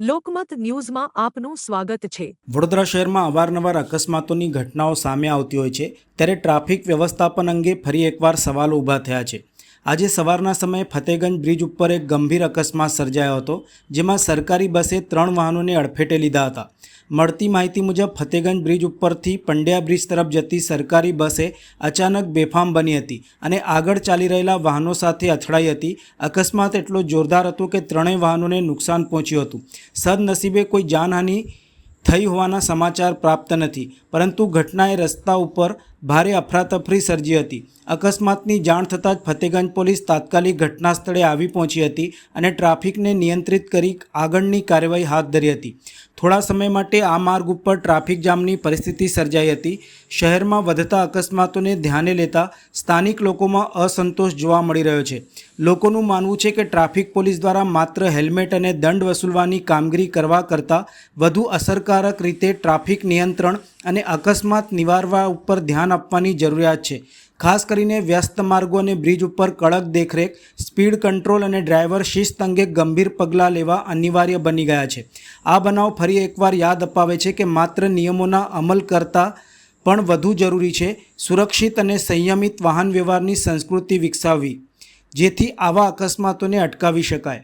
લોકમત ન્યૂઝમાં આપનું સ્વાગત છે। વડોદરા શહેરમાં અવારનવાર અકસ્માતોની ઘટનાઓ સામે આવતી હોય છે, ત્યારે ટ્રાફિક વ્યવસ્થાપન અંગે ફરી એકવાર સવાલો ઊભા થયા છે। આજે સવારના સમયે ફતેગંજ બ્રિજ ઉપર એક ગંભીર અકસ્માત સર્જાયો હતો, જેમાં સરકારી બસે 3 વાહનોને અડફેટે લીધા હતા। મળતી માહિતી મુજબ ફતેગંજ બ્રિજ ઉપરથી પંડ્યા બ્રિજ તરફ જતી સરકારી બસે અચાનક બેફામ બની હતી અને આગળ ચાલી રહેલા વાહનો સાથે અથડાઈ હતી। અકસ્માત એટલો જોરદાર હતો કે ત્રણેય વાહનોને નુકસાન પહોંચ્યું હતું। સદનસીબે કોઈ જાનહાનિ થઈ હોવાના સમાચાર પ્રાપ્ત નથી, પરંતુ ઘટનાએ રસ્તા ઉપર ભારે અફરાતફરી સર્જી હતી। અકસ્માતની જાણ થતાં જ ફતેગંજ પોલીસ તાત્કાલિક ઘટના સ્થળે આવી પહોંચી હતી અને ટ્રાફિકને નિયંત્રિત કરી આગળની કાર્યવાહી હાથ ધરી હતી। થોડા સમય માટે આ માર્ગ ઉપર ટ્રાફિક જામની પરિસ્થિતિ સર્જાઈ હતી। શહેરમાં વધતા અકસ્માતોને ધ્યાને લેતા સ્થાનિક લોકોમાં અસંતોષ જોવા મળી રહ્યો છે। લોકોનું માનવું છે કે ટ્રાફિક પોલીસ દ્વારા માત્ર હેલ્મેટ અને દંડ વસૂલવાની કામગીરી કરવા કરતાં વધુ અસરકારક રીતે ટ્રાફિક નિયંત્રણ અને અકસ્માત નિવારવા ઉપર ધ્યાન આપવાની જરૂરિયાત છે। ખાસ કરીને વ્યસ્ત માર્ગો અને બ્રિજ ઉપર કડક દેખરેખ, સ્પીડ કંટ્રોલ અને ડ્રાઈવર શિસ્ત અંગે ગંભીર પગલાં લેવા અનિવાર્ય બની ગયા છે। આ બનાવ ફરી એકવાર યાદ અપાવે છે કે માત્ર નિયમોના અમલ કરતાં પણ વધુ જરૂરી છે સુરક્ષિત અને સંયમિત વાહન વ્યવહારની સંસ્કૃતિ વિકસાવવી, જેથી આવા અકસ્માતોને અટકાવી શકાય।